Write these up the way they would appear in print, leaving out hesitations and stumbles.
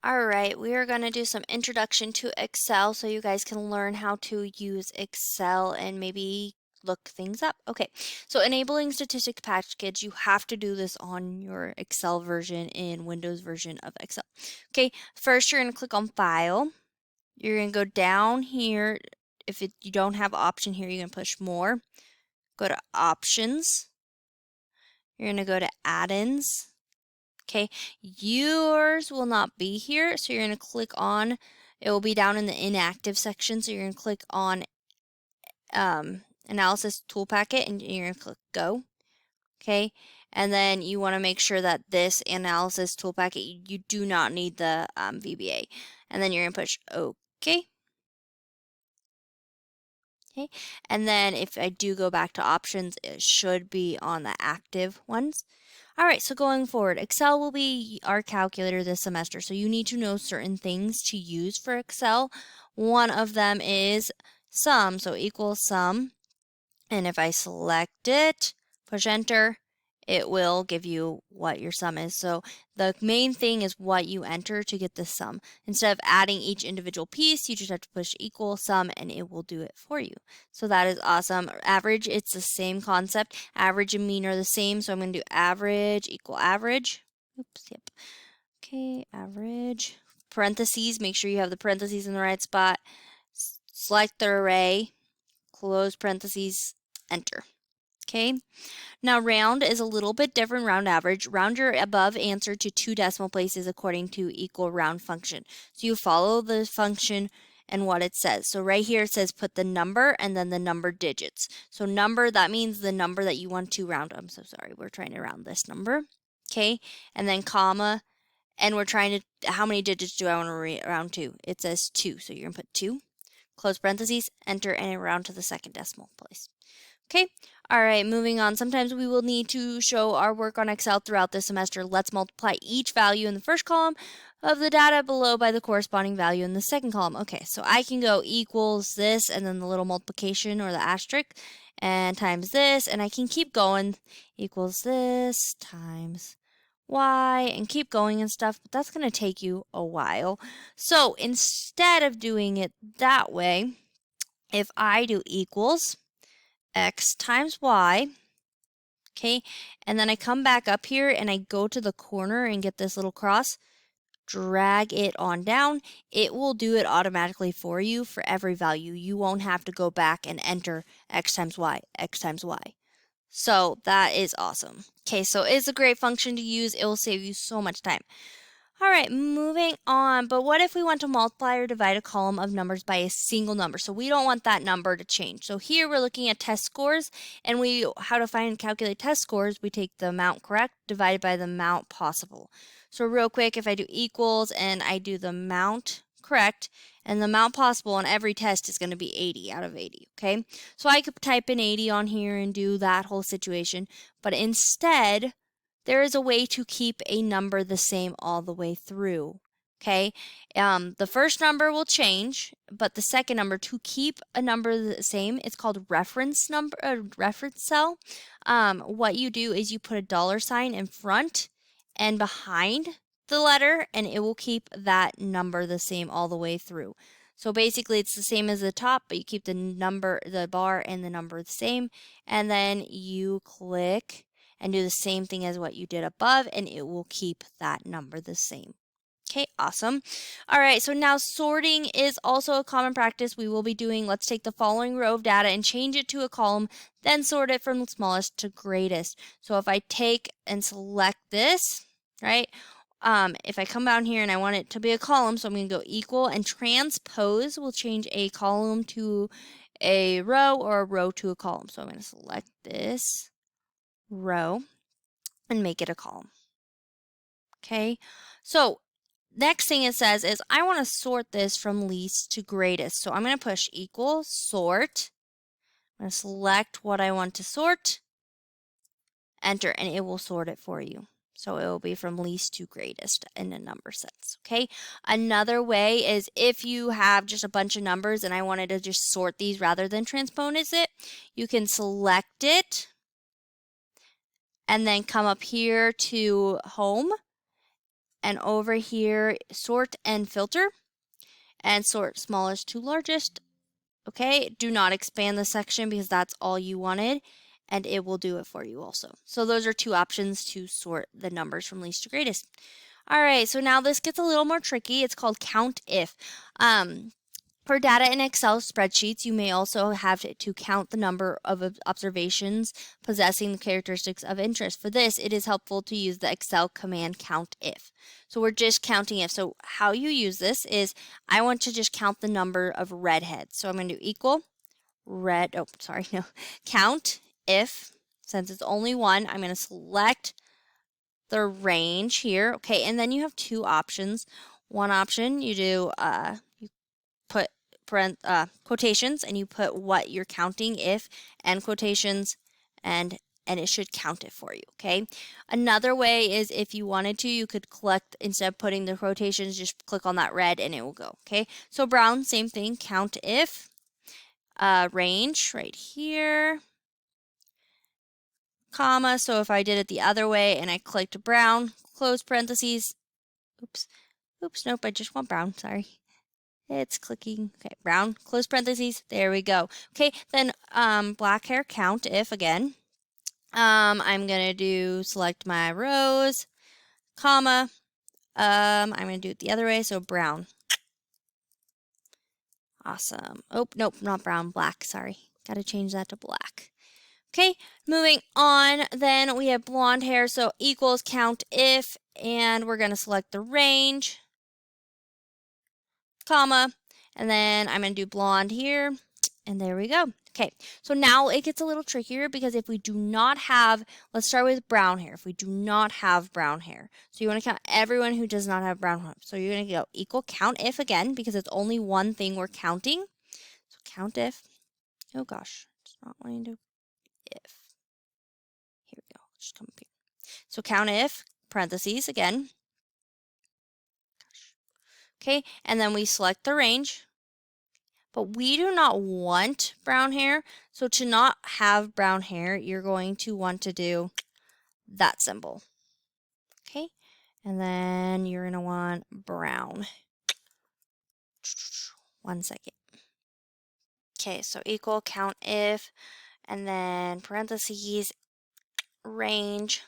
All right, we are going to do some introduction to Excel so you guys can learn how to use Excel and maybe look things up. Okay, so enabling statistics package, you have to do this on your Excel version in Windows version of Excel. Okay, first you're going to click on File. You're going to go down here. If you don't have option here, you're going to push More. Go to Options. You're going to go to Add-ins. Okay, yours will not be here, so you're going to click on, it will be down in the inactive section, so you're going to click on Analysis Tool Packet, and you're going to click Go. Okay, and then you want to make sure that this Analysis Tool Packet, you do not need the VBA, and then you're going to push OK. Okay, and then if I do go back to options, it should be on the active ones. All right, so going forward, Excel will be our calculator this semester, so you need to know certain things to use for Excel. One of them is sum, so equals sum, and if I select it, push enter, it will give you what your sum is. So the main thing is what you enter to get the sum. Instead of adding each individual piece, you just have to push equal sum and it will do it for you. So that is awesome. Average, it's the same concept. Average and mean are the same. So I'm going to do average equal average. Oops, yep. Okay, average. Parentheses, make sure you have the parentheses in the right spot. Select the array, close parentheses, enter. Okay, now round is a little bit different, round average. Round your above answer to 2 decimal places according to equal round function. So you follow the function and what it says. So right here it says put the number and then the number digits. So number, that means the number that you want to round. I'm so sorry, we're trying to round this number. Okay, and then comma, and we're trying to, how many digits do I want to round to? It says 2, so you're going to put 2, close parentheses, enter, and round to the second decimal place. Okay, all right, moving on. Sometimes we will need to show our work on Excel throughout the semester. Let's multiply each value in the first column of the data below by the corresponding value in the second column. Okay, so I can go equals this and then the little multiplication or the asterisk and times this, and I can keep going, equals this times y, and keep going and stuff, but that's going to take you a while. So instead of doing it that way, if I do equals x times y, okay, and then I come back up here and I go to the corner and get this little cross, drag it on down, it will do it automatically for you for every value. You won't have to go back and enter x times y, x times y. So that is awesome. Okay, so it's a great function to use. It will save you so much time. All right, moving on. But what if we want to multiply or divide a column of numbers by a single number? So we don't want that number to change. So here we're looking at test scores, and how to find and calculate test scores, we take the amount correct divided by the amount possible. So real quick, if I do equals and I do the amount correct, and the amount possible on every test is going to be 80 out of 80, okay? So I could type in 80 on here and do that whole situation, but instead, there is a way to keep a number the same all the way through. Okay, the first number will change, but the second number, to keep a number the same, it's called reference number, reference cell. What you do is you put a $sign in front and behind the letter, and it will keep that number the same all the way through. So basically, it's the same as the top, but you keep the number, the bar, and the number the same, and then you click and do the same thing as what you did above, and it will keep that number the same. Okay, awesome. All right, so now sorting is also a common practice we will be doing. Let's take the following row of data and change it to a column, then sort it from smallest to greatest. So if I take and select this, right, if I come down here and I want it to be a column, so I'm going to go equal, and transpose will change a column to a row or a row to a column. So I'm going to select this row and make it a column. Okay, so next thing it says is I want to sort this from least to greatest. So I'm going to push equal sort. I'm going to select what I want to sort, enter, and it will sort it for you. So it will be from least to greatest in a number sense, okay? Another way is if you have just a bunch of numbers and I wanted to just sort these rather than transpose it, you can select it and then come up here to home and over here, sort and filter, and sort smallest to largest. Okay, do not expand the section because that's all you wanted, and it will do it for you also. So those are two options to sort the numbers from least to greatest. All right, so now this gets a little more tricky. It's called count if. For data in Excel spreadsheets, you may also have to count the number of observations possessing the characteristics of interest. For this, it is helpful to use the Excel command count if. So we're just counting if. So how you use this is I want to just count the number of redheads. So I'm going to do equal count if, since it's only one, I'm going to select the range here. Okay, and then you have two options. One option, you do you put quotations and you put what you're counting, if, and quotations, and it should count it for you. Okay, another way is if you wanted to, you could collect, instead of putting the quotations, just click on that red and it will go. Okay, so brown, same thing, count if, range right here, comma. So if I did it the other way and I clicked brown, close parentheses, nope, I just want brown, sorry. It's clicking. Okay, brown, close parentheses. There we go. Okay, then black hair count if again. I'm gonna do select my rows, comma. I'm gonna do it the other way, so brown. Awesome. Oh, nope, not brown, black. Sorry, gotta change that to black. Okay, moving on. Then we have blonde hair, so equals count if, and we're gonna select the range, comma. And then I'm going to do blonde here, and there we go. Okay, so now it gets a little trickier because if we do not have, let's start with brown hair. If we do not have brown hair, so you want to count everyone who does not have brown hair. So you're going to go equal count if again because it's only one thing we're counting. So count if, oh gosh, it's not wanting to, if. Here we go, just come up here. So count if, parentheses again. Okay, and then we select the range. But we do not want brown hair. So to not have brown hair, you're going to want to do that symbol. Okay, and then you're going to want brown. 1 second. Okay, so equal count if, and then parentheses, range,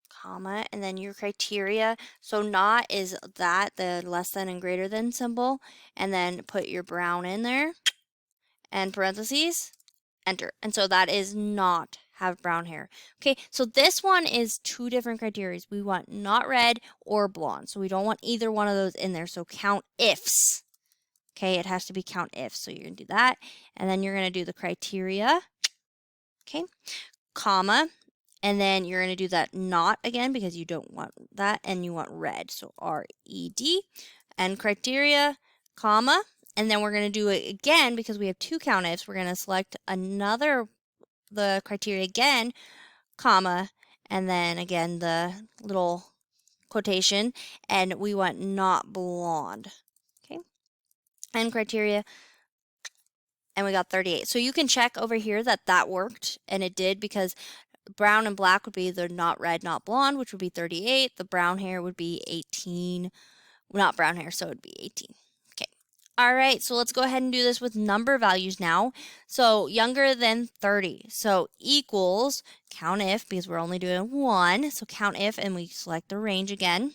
comma, and then your criteria. So not is that, the less than and greater than symbol, and then put your brown in there, and parentheses, enter. And so that is not have brown hair. Okay, so this one is two different criteria. We want not red or blonde. So we don't want either one of those in there. So count ifs. Okay, it has to be count ifs. So you're going to do that. And then you're going to do the criteria. Okay, comma. And then you're going to do that not again because you don't want that and you want red. So R-E-D. And criteria, comma. And then we're going to do it again because we have two count ifs. We're going to select the criteria again, comma, and then again the little quotation, and we want not blonde. Okay, and criteria, and we got 38. So you can check over here that worked, and it did, because brown and black would be the not red, not blonde, which would be 38. The brown hair would be 18. Not brown hair, so it would be 18. Okay. All right, so let's go ahead and do this with number values now. So younger than 30. So equals count if, because we're only doing one. So count if, and we select the range again.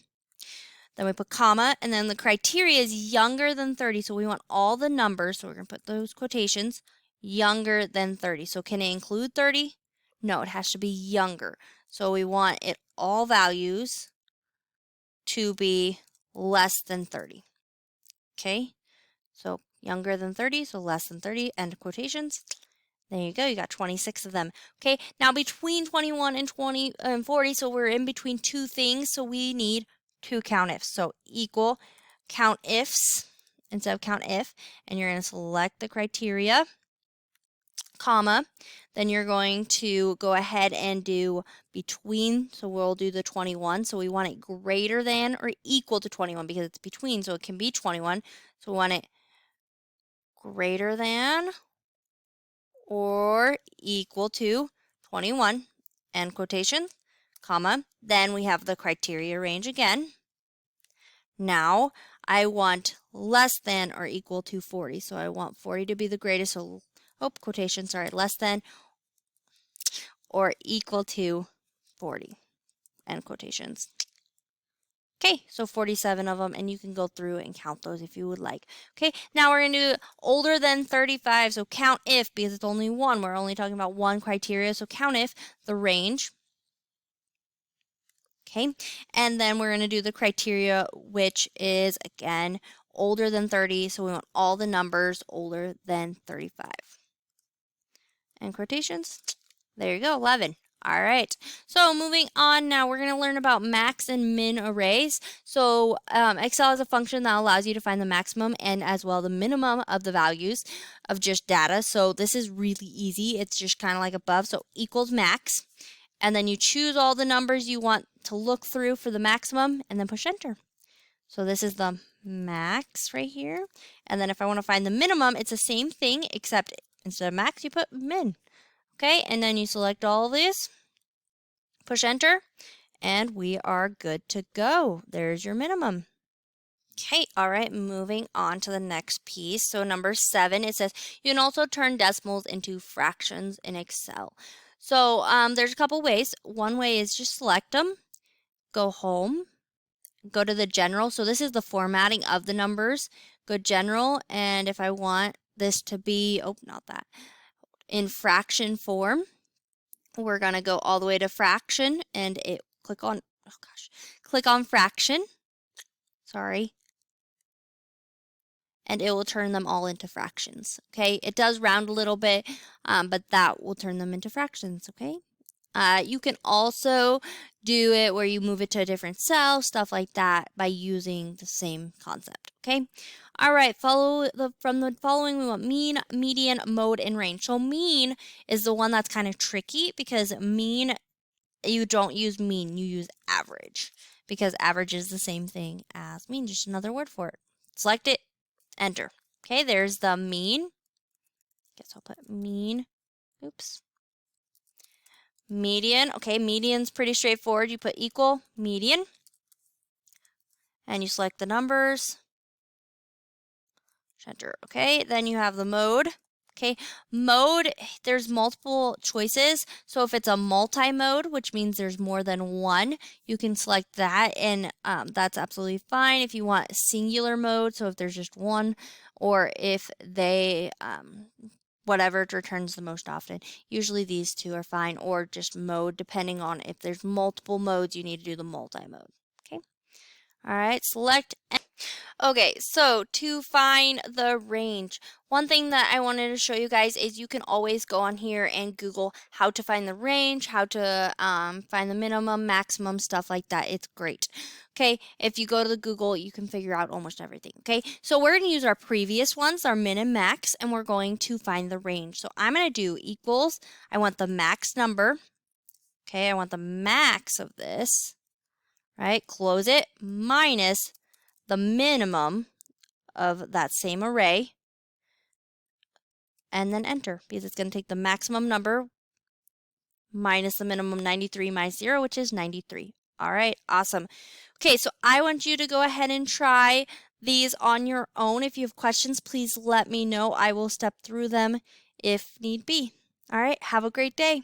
Then we put comma, and then the criteria is younger than 30. So we want all the numbers. So we're going to put those quotations, younger than 30. So can it include 30? No, it has to be younger. So we want it all values to be less than 30. Okay, so younger than 30, so less than 30, end quotations. There you go, you got 26 of them. Okay, now between 21 and 40, so we're in between two things, so we need two count ifs. So equal count ifs instead of count if, and you're going to select the criteria, comma, then you're going to go ahead and do between, so we'll do the 21, so we want it greater than or equal to 21 because it's between, so it can be 21, so we want it greater than or equal to 21, end quotation, comma. Then we have the criteria range again. Now I want less than or equal to 40. So I want 40 to be the greatest. So, quotation, sorry, less than or equal to 40. End quotations. Okay, so 47 of them, and you can go through and count those if you would like. Okay, now we're going to do older than 35, so count if, because it's only one. We're only talking about one criteria, so count if the range. Okay, and then we're going to do the criteria, which is, again, older than 30, so we want all the numbers older than 35. And quotations, there you go, 11. All right, so moving on now, we're going to learn about max and min arrays. So Excel is a function that allows you to find the maximum and as well the minimum of the values of just data. So this is really easy. It's just kind of like above. So equals max. And then you choose all the numbers you want to look through for the maximum and then push enter. So this is the max right here. And then if I want to find the minimum, it's the same thing except instead of max, you put min. Okay, and then you select all of these, push enter, and we are good to go. There's your minimum. Okay, all right, moving on to the next piece. So number 7, it says you can also turn decimals into fractions in Excel. So there's a couple ways. One way is just select them, go home, go to the general. So this is the formatting of the numbers. Go general, and if I want this to be, not that, in fraction form, we're going to go all the way to fraction and click on fraction. Sorry. And it will turn them all into fractions. Okay. It does round a little bit, but that will turn them into fractions. Okay. You can also do it where you move it to a different cell, stuff like that, by using the same concept. Okay. All right, from the following, we want mean, median, mode, and range. So mean is the one that's kind of tricky because mean, you don't use mean, you use average because average is the same thing as mean, just another word for it. Select it, enter. Okay, there's the mean. Guess I'll put mean. Oops. Median. Okay, median's pretty straightforward. You put equal, median, and you select the numbers. Enter. Okay, then you have the mode. Okay, mode, there's multiple choices. So if it's a multi-mode, which means there's more than one, you can select that, and that's absolutely fine. If you want singular mode, so if there's just one, or if they, whatever it returns the most often. Usually these two are fine, or just mode, depending on if there's multiple modes, you need to do the multi-mode. Okay, all right, select. Okay, so to find the range, one thing that I wanted to show you guys is you can always go on here and Google how to find the range, how to find the minimum, maximum, stuff like that. It's great. Okay, if you go to the Google, you can figure out almost everything. Okay, so we're going to use our previous ones, our min and max, and we're going to find the range. So I'm going to do equals. I want the max number. Okay, I want the max of this. Right, close it, minus the minimum of that same array, and then enter, because it's going to take the maximum number minus the minimum 93 minus 0, which is 93. All right, awesome. Okay, so I want you to go ahead and try these on your own. If you have questions, please let me know. I will step through them if need be. All right, have a great day.